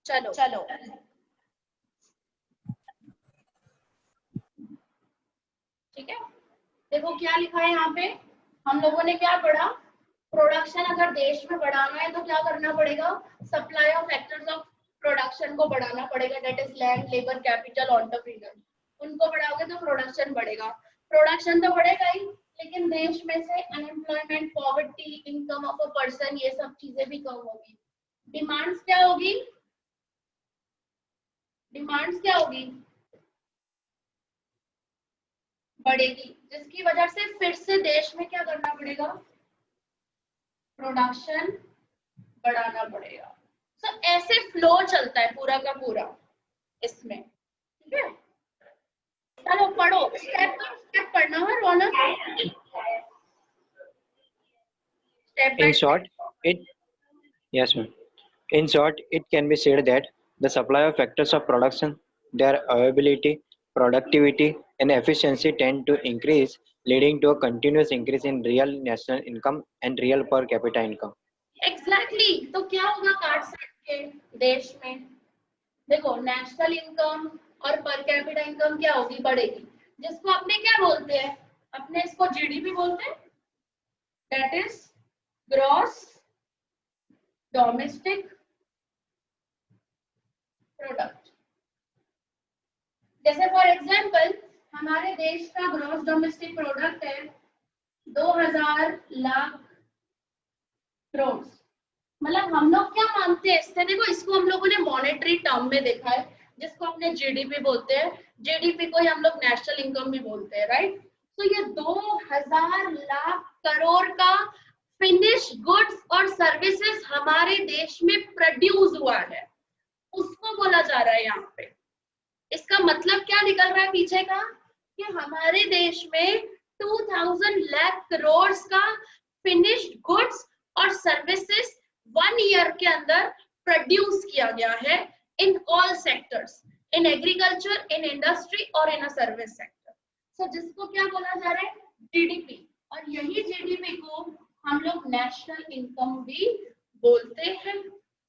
चलो ठीक है। देखो क्या लिखा है यहाँ पे, हम लोगों ने क्या पढ़ा, प्रोडक्शन अगर देश में बढ़ाना है तो क्या करना पड़ेगा, supply of factors of production को बढ़ाना पड़ेगा, that is land, labour, capital, entrepreneur, उनको बढ़ाओगे तो प्रोडक्शन बढ़ेगा। प्रोडक्शन तो बढ़ेगा ही, लेकिन देश में से unemployment, poverty, income of a person, ये सब चीजें भी कम होगी। डिमांड्स क्या होगी, डिमांड्स क्या होगी, बढ़ेगी, जिसकी वजह से फिर से देश में क्या करना पड़ेगा, प्रोडक्शन बढ़ाना पड़ेगा। तो ऐसे फ्लो चलता है पूरा का पूरा इसमें, ठीक है। चलो पढ़ो, स्टेप बाय स्टेप पढ़ना है Raunak, step by In short, it yes, ma'am. In short, it can be said that the supply of factors of production, their availability, productivity, and efficiency tend to increase, leading to a continuous increase in real national income and real per capita income. Exactly तो क्या होगा काट साट के देश में, देखो national income और पर कैपिटा इनकम क्या होगी, बढ़ेगी, जिसको अपने क्या बोलते हैं, अपने इसको जीडीपी बोलते हैं, that is gross domestic product. जैसे फॉर एग्जांपल हमारे देश का ग्रॉस डोमेस्टिक प्रोडक्ट है 2000 लाख करोड़, मतलब हम लोग क्या मानते हैं इससे, देखो इसको हम लोगों ने मॉनेटरी टर्म में देखा है, जिसको अपने जीडीपी बोलते हैं, जीडीपी को ही हम लोग नेशनल इनकम भी बोलते हैं, राइट। तो ये 2000 लाख करोड़ का फिनिश गुड्स और सर्विसेज हमारे देश में प्रोड्यूस हुआ है, उसको बोला जा रहा है यहाँ पे। इसका मतलब क्या निकल रहा है पीछे का, कि हमारे देश में 2000 लाख करोड़ का फिनिश्ड गुड्स और सर्विसेज 1 ईयर के अंदर प्रोड्यूस किया गया है in all sectors, in agriculture, in industry और इन अ सर्विस सेक्टर। सो जिसको क्या बोला जा रहा है, जीडीपी, और यही जीडीपी को हम लोग नेशनल इनकम भी बोलते हैं,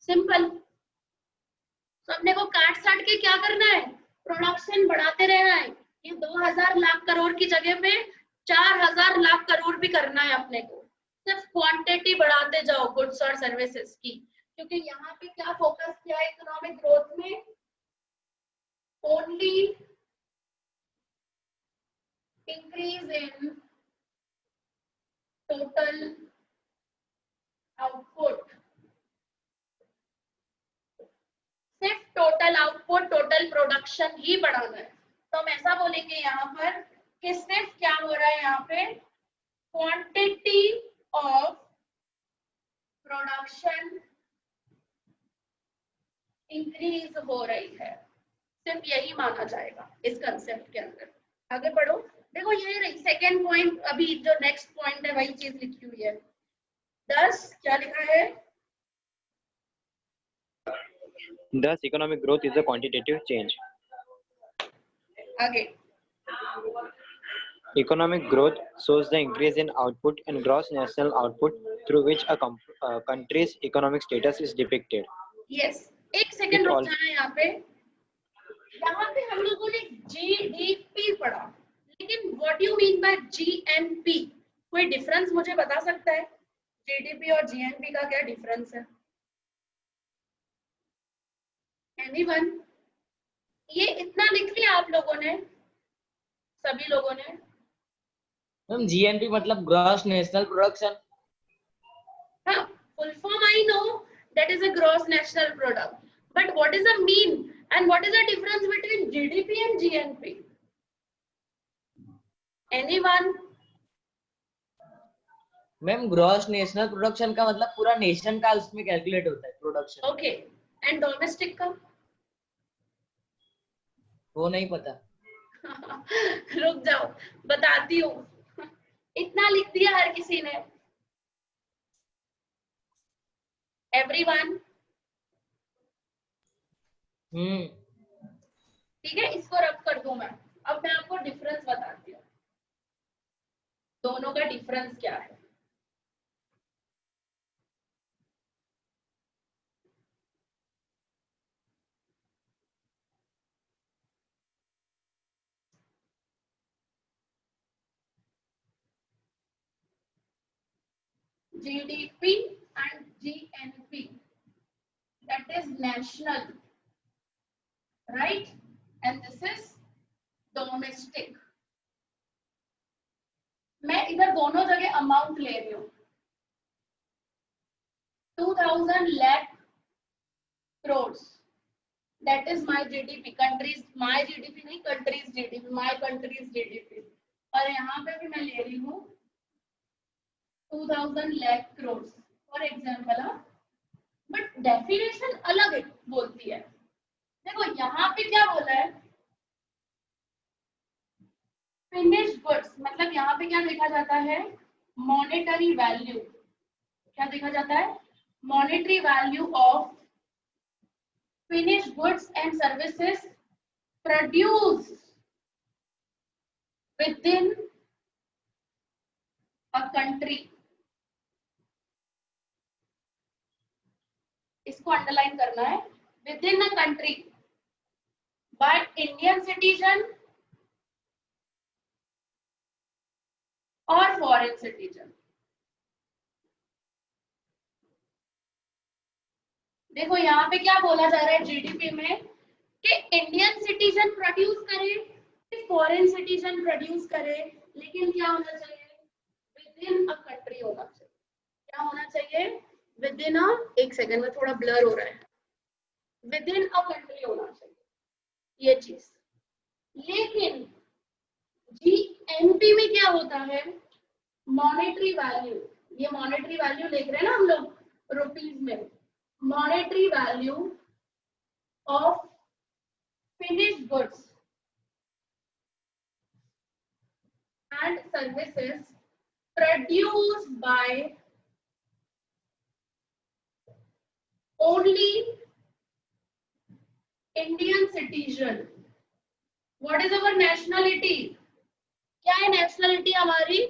सिंपल। तो अपने को काट साट के क्या करना है, प्रोडक्शन बढ़ाते रहना है, ये 2000 लाख करोड़ की जगह पे 4000 लाख करोड़ भी करना है अपने को, सिर्फ क्वांटिटी बढ़ाते जाओ गुड्स और सर्विसेज की, क्योंकि यहाँ पे क्या फोकस किया है इकोनॉमिक ग्रोथ में, only increase in total output, सिर्फ टोटल आउटपुट, टोटल प्रोडक्शन ही बढ़ाना है। तो हम ऐसा बोलेंगे यहाँ पर कि सिर्फ क्या हो रहा है यहाँ पे, क्वांटिटी ऑफ प्रोडक्शन इंक्रीज हो रही है, सिर्फ यही माना जाएगा इस कंसेप्ट के अंदर। आगे बढ़ो, देखो यही रही सेकेंड पॉइंट, अभी जो नेक्स्ट पॉइंट है वही चीज लिखी हुई है। 10 क्या लिखा है, Thus, economic growth is a quantitative change. आगे Economic growth shows the increase in output and gross national output through which a country's economic status is depicted. Yes, एक सेकेंड It रुक all जाना यहाँ पे, यहाँ पे हम लोगों ने जीडीपी पढ़ा, लेकिन what you mean by GNP, कोई डिफरेंस मुझे बता सकता है, जीडीपी और जीएनपी का क्या डिफरेंस है, एनीवन? ये इतना लिख लिया आप लोगों ने, सभी लोगों ने? मैम जीएनपी मतलब ग्रॉस नेशनल प्रोडक्शन। हाँ, full form I know, that is a gross national product, but what is the mean and what is the difference between GDP and GNP? Anyone? Ma'am gross national production का मतलब पूरा nation का उसमें calculate होता है production. Okay, and domestic का? वो नहीं पता। रुक जाओ बताती हूँ, इतना लिख दिया हर किसी ने, एवरीवन? ठीक है, इसको रब कर दूं मैं। अब मैं आपको डिफरेंस बताती हूँ, दोनों का डिफरेंस क्या है। GDP and GNP, that is national, right? And this is domestic. मैं इधर दोनों जगह अमाउंट ले रही हूँ, 2000 lakh crores, that is my GDP. countries, my GDP नहीं, countries GDP, my countries GDP. और यहाँ पे भी मैं ले रही हूँ 2000 lakh crores for example. But definition अलग बोलती है. देखो यहाँ पे क्या बोला है, फिनिश्ड गुड्स, मतलब यहाँ पे क्या देखा जाता है, मॉनेटरी वैल्यू. क्या देखा जाता है, monetary value of finished goods and services produce within a country. इसको अंडरलाइन करना है, within a country by Indian citizen और फॉरेन सिटीजन. देखो यहाँ पे क्या बोला जा रहा है जीडीपी में कि इंडियन सिटीजन प्रोड्यूस करे, फॉरेन सिटीजन प्रोड्यूस करे, लेकिन क्या होना चाहिए, विदिन अ कंट्री होना चाहिए. क्या होना चाहिए, विदिन अ, एक सेकंड में थोड़ा ब्लर हो रहा है, विदिन अ कंट्री होना चाहिए ये चीज. लेकिन जीएनपी में क्या होता है, मॉनेटरी वैल्यू. ये मॉनेटरी वैल्यू देख रहे हैं ना हम लोग रुपीज में, monetary value of finished goods and services produced by only Indian citizen. What is our nationality, क्या है नेशनलिटी हमारी,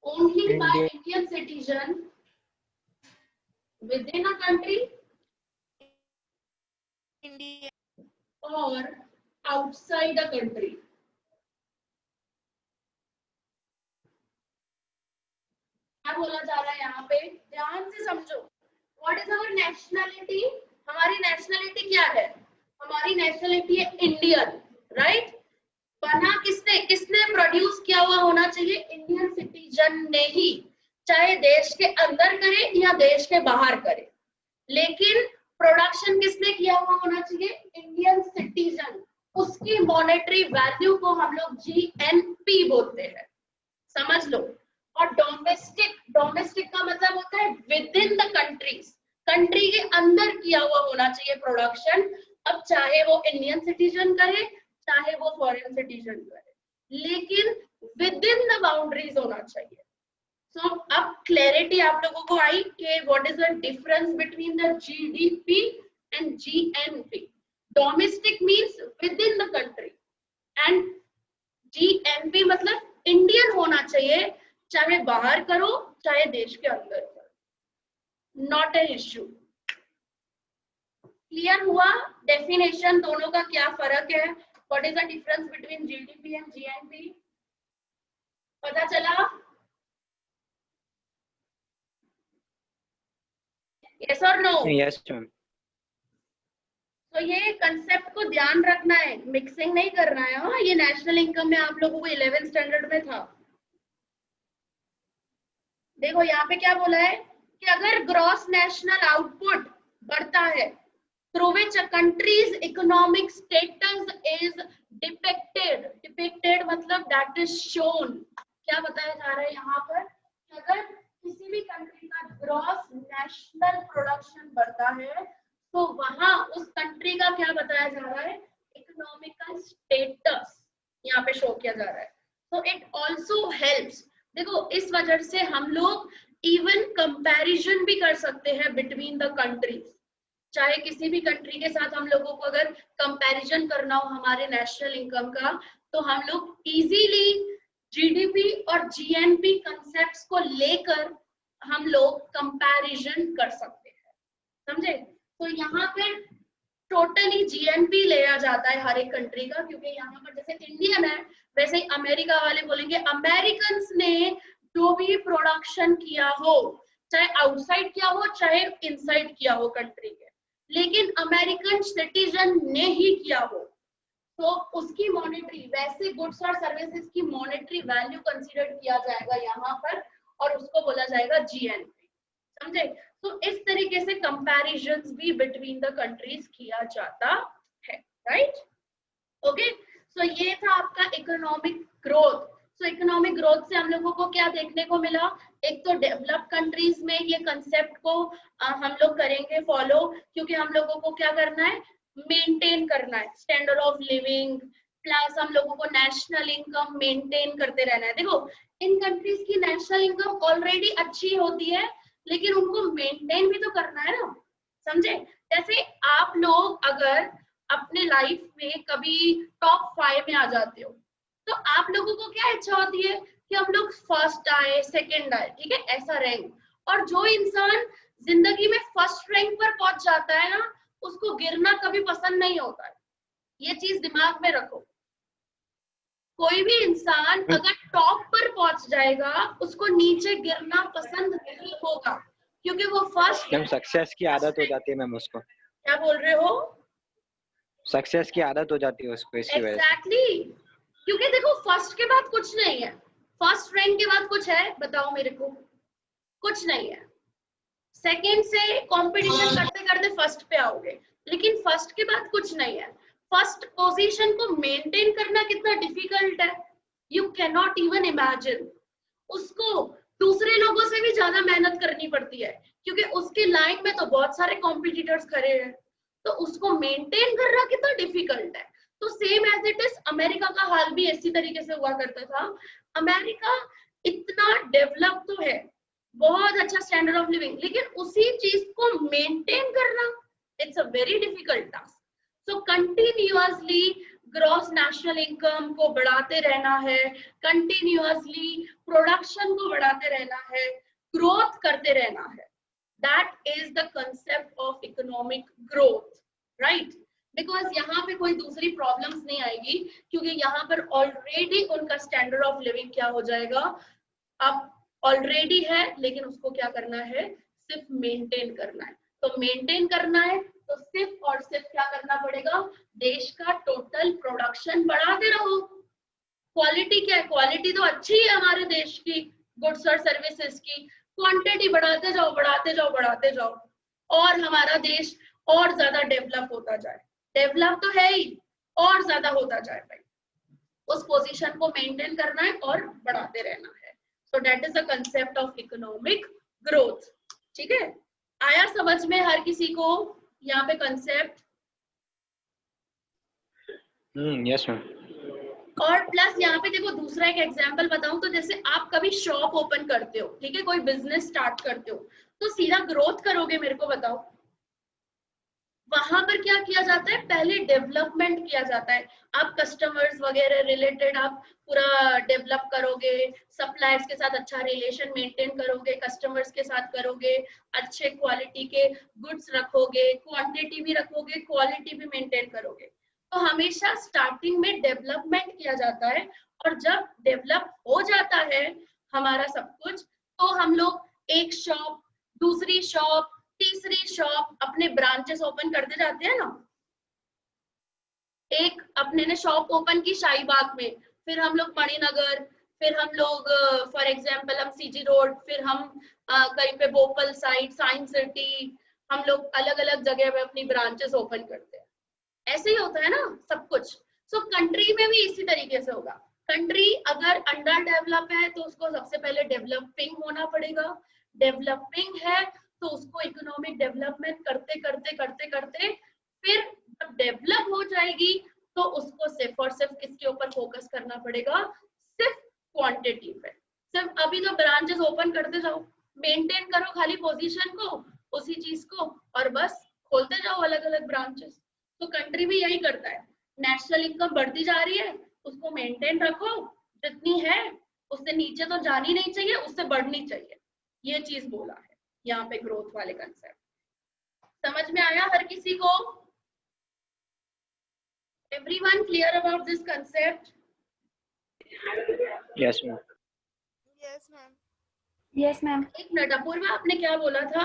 only by Indian citizen within a country or outside a country. क्या बोला जा रहा है यहाँ पे, ध्यान से समझो. What is our nationality? हमारी नेशनलिटी क्या है, हमारी नेशनलिटी है इंडियन, राइट? बना किसने, किसने प्रोड्यूस किया हुआ होना चाहिए, इंडियन सिटीजन ने ही, चाहे देश के अंदर करे या देश के बाहर करे, लेकिन प्रोडक्शन किसने किया हुआ होना चाहिए, इंडियन सिटीजन. उसकी मॉनेटरी वैल्यू को हम लोग जीएनपी बोलते हैं, समझ लो. और डोमेस्टिक, डोमेस्टिक का मतलब होता है विदिन द कंट्रीज, कंट्री के अंदर किया हुआ होना चाहिए प्रोडक्शन. अब चाहे वो इंडियन सिटीजन करे चाहे वो फॉरेन सिटीजन करे, लेकिन विद इन द बाउंड्रीज होना चाहिए. सो अब क्लैरिटी आप लोगों को आई कि what is the difference between the GDP and GNP. Domestic means with in the country and GNP मतलब इंडियन होना चाहिए, चाहे बाहर करो चाहे देश के अंदर करो, नॉट एन इश्यू. क्लियर हुआ डेफिनेशन, दोनों का क्या फर्क है, what is the difference between GDP and GNP, पता चला? यस और नो? Yes ma'am. तो ये कंसेप्ट को ध्यान रखना है, मिक्सिंग नहीं करना है. हाँ, ये नेशनल इनकम में आप लोगों को 11th स्टैंडर्ड में था. देखो यहाँ पे क्या बोला है कि अगर ग्रॉस नेशनल आउटपुट बढ़ता है through which a country's economic status is depicted, depicted मतलब that is shown. क्या बताया जा रहा है यहाँ पर, अगर किसी भी कंट्री का ग्रॉस नेशनल प्रोडक्शन बढ़ता है तो वहां उस कंट्री का क्या बताया जा रहा है, इकोनॉमिकल स्टेटस यहाँ पे शो किया जा रहा है. तो इट ऑल्सो हेल्प्स. देखो इस वजह से हम लोग इवन कंपैरिजन भी कर सकते हैं बिटवीन द कंट्रीज. चाहे किसी भी कंट्री के साथ हम लोगों को अगर कंपैरिजन करना हो हमारे नेशनल इनकम का, तो हम लोग इजीली जीडीपी और जीएनपी कंसेप्ट्स को लेकर हम लोग कंपैरिजन कर सकते हैं, समझे? तो यहाँ पे टोटली जीएनपी लिया जाता है हर एक कंट्री का, क्योंकि यहाँ पर जैसे इंडियन है वैसे ही अमेरिका वाले बोलेंगे अमेरिकन ने जो भी प्रोडक्शन किया हो, चाहे आउटसाइड किया हो चाहे इनसाइड किया हो कंट्री के, लेकिन अमेरिकन सिटीजन ने ही किया हो, तो उसकी मॉनेटरी, वैसे गुड्स और सर्विसेज की मॉनेटरी वैल्यू कंसीडर किया जाएगा यहाँ पर, और उसको बोला जाएगा जीएनपी। समझे? तो इस तरीके से कंपैरिजंस भी बिटवीन द कंट्रीज किया जाता है, राइट? ओके, सो ये था आपका इकोनॉमिक ग्रोथ। सो इकोनॉमिक ग्रोथ से हम लोगों को क्या देखने को मिला? एक तो डेवलप कंट्रीज में ये कंसेप्ट को हम लोग करेंगे फॉलो, क्योंकि हम लोगों को क्या करना है? मेंटेन करना है स्टैंडर्ड ऑफ लिविंग, प्लस हम लोगों को नेशनल इनकम मेंटेन करते रहना है। देखो, इन कंट्रीज की नेशनल इनकम ऑलरेडी अच्छी होती है, लेकिन उनको मेंटेन भी तो करना है ना। समझे? जैसे आप लोग अगर अपने लाइफ में कभी टॉप 5 में आ जाते हो, तो आप लोगों को क्या इच्छा होती है कि हम लोग फर्स्ट आए, सेकंड आए, ठीक है, ऐसा रैंक। और जो इंसान जिंदगी में फर्स्ट रैंक पर पहुंच जाता है ना, उसको गिरना कभी पसंद नहीं होता है। ये चीज दिमाग में रखो। कोई भी इंसान अगर टॉप पर पहुंच जाएगा, उसको नीचे गिरना पसंद नहीं होगा, क्योंकि वो फर्स्ट। मैम सक्सेस की आदत हो जाती है मैम उसको। क्या बोल रहे हो? सक्सेस की आदत हो जाती है उसको इसकी वजह से। एग्जैक्टली, क्योंकि देखो फर्स्ट के बाद कुछ नहीं है, फर्स्ट रैंक के बाद कुछ है? बताओ मेरे को, कुछ नहीं है। सेकंड से कंपटीशन करते करते फर्स्ट पे आओगे, लेकिन फर्स्ट के बाद कुछ नहीं है। फर्स्ट पोजीशन को मेंटेन करना कितना डिफिकल्ट है, you can not even imagine. उसको दूसरे लोगों से भी ज्यादा मेहनत करनी पड़ती है, क्योंकि उसकी लाइन में तो बहुत सारे कॉम्पिटिटर्स खड़े हैं, तो उसको मेंटेन करना कितना डिफिकल्ट है। तो same as it is America का हाल भी इसी तरीके से हुआ करता था। अमेरिका इतना डेवलप तो है, बहुत अच्छा स्टैंडर्ड ऑफ लिविंग, लेकिन उसी चीज को मेंटेन करना it's a very difficult task. So continuously gross national income को बढ़ाते रहना है, कंटिन्यूअसली प्रोडक्शन को बढ़ाते रहना है, ग्रोथ करते रहना है। That is the concept of economic growth, right? Because यहाँ पे कोई दूसरी प्रॉब्लम्स नहीं आएगी, क्योंकि यहाँ पर ऑलरेडी उनका स्टैंडर्ड ऑफ लिविंग क्या हो जाएगा, अब ऑलरेडी है, लेकिन उसको क्या करना है? सिर्फ मेंटेन करना है। तो मेंटेन करना है तो सिर्फ और सिर्फ क्या करना पड़ेगा? देश का टोटल प्रोडक्शन बढ़ाते रहो। क्वालिटी क्या है? क्वालिटी तो अच्छी है हमारे देश की गुड्स और सर्विसेज की, क्वांटिटी बढ़ाते जाओ बढ़ाते जाओ बढ़ाते जाओ, और हमारा देश और ज्यादा डेवलप होता जाए। डेवलप तो है ही, और ज्यादा होता जाए भाई। उस पोजीशन को मेंटेन करना है और बढ़ाते रहना है। So that is the concept of economic growth. ठीक है, आया समझ में हर किसी को यहाँ पे कंसेप्ट? Yes ma'am. और प्लस यहाँ पे देखो दूसरा एक एग्जांपल बताऊं तो, जैसे आप कभी शॉप ओपन करते हो, ठीक है, कोई बिजनेस स्टार्ट करते हो, तो सीधा ग्रोथ करोगे? मेरे को बताओ, वहां पर क्या किया जाता है? पहले डेवलपमेंट किया जाता है। आप कस्टमर्स वगैरह रिलेटेड आप पूरा डेवलप करोगे, सप्लायर्स के साथ अच्छा रिलेशन मेंटेन करोगे, कस्टमर्स के साथ करोगे, अच्छे क्वालिटी के गुड्स रखोगे, क्वांटिटी भी रखोगे, क्वालिटी भी मेंटेन करोगे। तो हमेशा स्टार्टिंग में डेवलपमेंट किया जाता है, और जब डेवलप हो जाता है हमारा सब कुछ, तो हम लोग एक शॉप, दूसरी शॉप, तीसरी शॉप, अपने ब्रांचेस ओपन करते जाते हैं ना। एक अपने ने शॉप ओपन की शाहीबाग में, फिर हम लोग मणिनगर, फिर हम लोग फॉर एग्जांपल हम सीजी रोड, फिर हम कहीं पे बोपल साइड, साइंस सिटी, हम लोग अलग अलग जगह पे अपनी ब्रांचेस ओपन करते हैं। ऐसे ही होता है ना सब कुछ। सो कंट्री में भी इसी तरीके से होगा। कंट्री अगर अंडर डेवलप है तो उसको सबसे पहले डेवलपिंग होना पड़ेगा, डेवलपिंग है तो उसको इकोनॉमिक डेवलपमेंट करते करते करते करते फिर जब डेवलप हो जाएगी तो उसको सिर्फ और सिर्फ किसके ऊपर फोकस करना पड़ेगा? सिर्फ क्वांटिटी पे। सिर्फ अभी तो ब्रांचेस ओपन करते जाओ, मेंटेन करो खाली पोजीशन को, उसी चीज को, और बस खोलते जाओ अलग अलग ब्रांचेस। तो कंट्री भी यही करता है, नेशनल इनकम बढ़ती जा रही है, उसको मेंटेन रखो, जितनी है उससे नीचे तो जानी नहीं चाहिए, उससे बढ़नी चाहिए। ये चीज बोला है यहाँ पे ग्रोथ वाले कंसेप्ट। समझ में आया हर किसी को? Everyone clear about this concept? Yes, ma'am. Yes, ma'am. Yes, ma'am. एक मिनट, अपूर्वा आपने क्या बोला था?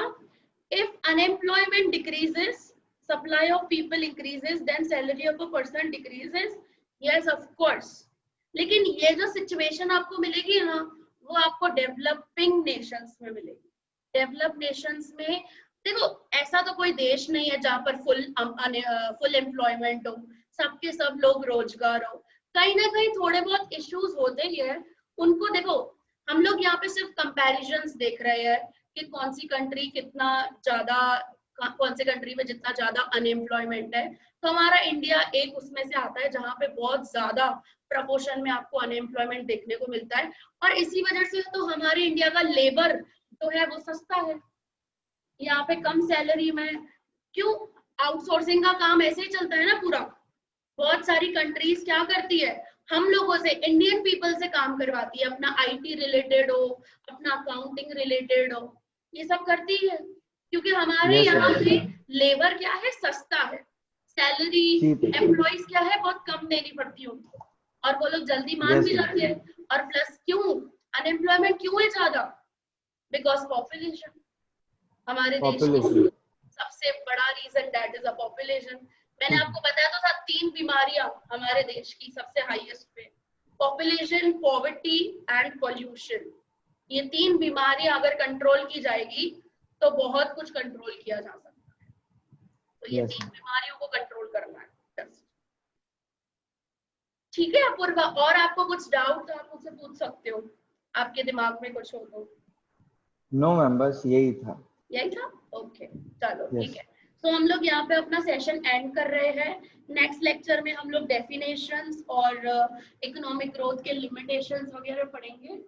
If unemployment decreases, supply of people increases, then salary of a person decreases. Yes, of course. लेकिन ये जो सिचुएशन आपको मिलेगी ना, वो आपको डेवलपिंग नेशंस में मिलेगी. डेवलप नेशंस में देखो, ऐसा तो कोई देश नहीं है जहां पर फुल एम्प्लॉयमेंट हो, सबके सब लोग रोजगार हो. कहीं ना कहीं थोड़े बहुत इश्यूज होते ही है. उनको देखो, हम लोग यहाँ पे सिर्फ कंपैरिजंस देख रहे हैं कि कौन सी कंट्री कितना ज्यादा, कौन से कंट्री में जितना ज्यादा अनएम्प्लॉयमेंट है. तो हमारा इंडिया एक उसमें से आता है जहाँ पे बहुत ज्यादा प्रपोर्शन में आपको अनएम्प्लॉयमेंट देखने को मिलता है. और इसी वजह से तो हमारे इंडिया का लेबर जो है वो सस्ता है, यहाँ पे कम सैलरी में. क्यों? आउटसोर्सिंग का काम ऐसे ही चलता है ना पूरा. बहुत सारी कंट्रीज क्या करती है, हम लोगों से, इंडियन पीपल से काम करवाती है, अपना आईटी रिलेटेड हो, अपना अकाउंटिंग रिलेटेड हो, ये सब करती है क्योंकि हमारे Yes, यहाँ ma'am. पे लेबर क्या है, सस्ता है. सैलरी Cheap है. एम्प्लॉइज क्या है, बहुत कम देनी पड़ती है उनको, और वो लोग जल्दी मान Yes, भी ma'am. जाते हैं. और प्लस क्यों अनएम्प्लॉयमेंट क्यों है ज्यादा? Because population. हमारे देश की Population. सबसे बड़ा reason that is a population. मैंने आपको बताया तो था 3 बीमारियां हमारे देश की सबसे हाईएस्ट पे, पॉपुलेशन, पॉवर्टी एंड पोल्यूशन. ये 3 बीमारियां अगर कंट्रोल की जाएगी तो बहुत कुछ कंट्रोल किया जा सकता है. तो ये Yes, 3 ma'am. बीमारियों को कंट्रोल करना है. ठीक है अपूर्वा, और आपको कुछ डाउट तो आप मुझसे पूछ सकते हो, आपके दिमाग में कुछ हो तो. No, ma'am. बस यही था. यही था. ओके, चलो Yes. ठीक है. तो हम लोग यहाँ पे अपना सेशन एंड कर रहे हैं. नेक्स्ट लेक्चर में हम लोग डेफिनेशंस और इकोनॉमिक ग्रोथ के लिमिटेशंस वगैरह पढ़ेंगे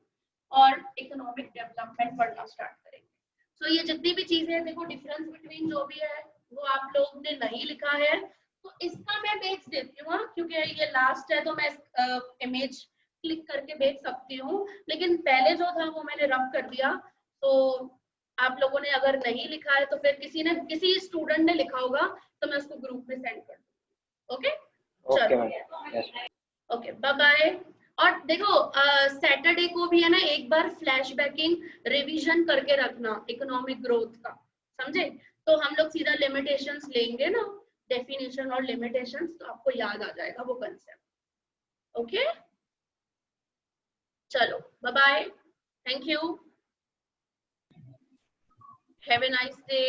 और इकोनॉमिक डेवलपमेंट पढ़ना स्टार्ट करेंगे. सो ये जितनी भी चीजें हैं, देखो डिफरेंस बिटवीन जो भी है वो आप लोग ने नहीं लिखा है, तो इसका मैं भेज देती हूँ क्योंकि ये लास्ट है, तो मैं इमेज क्लिक करके भेज सकती हूँ. लेकिन पहले जो था वो मैंने रब कर दिया. तो आप लोगों ने अगर नहीं लिखा है तो फिर किसी स्टूडेंट ने लिखा होगा तो मैं उसको ग्रुप में सेंड कर दूंगी. ओके, Okay, चलो. ma'am. Yes. Okay, bye bye. और देखो सैटरडे को भी है ना, एक बार फ्लैशबैकिंग रिवीजन करके रखना इकोनॉमिक ग्रोथ का, समझे? तो हम लोग सीधा लिमिटेशंस लेंगे ना, डेफिनेशन और लिमिटेशंस, तो आपको याद आ जाएगा वो कंसेप्ट. ओके, चलो bye bye. Thank you. Have a nice day.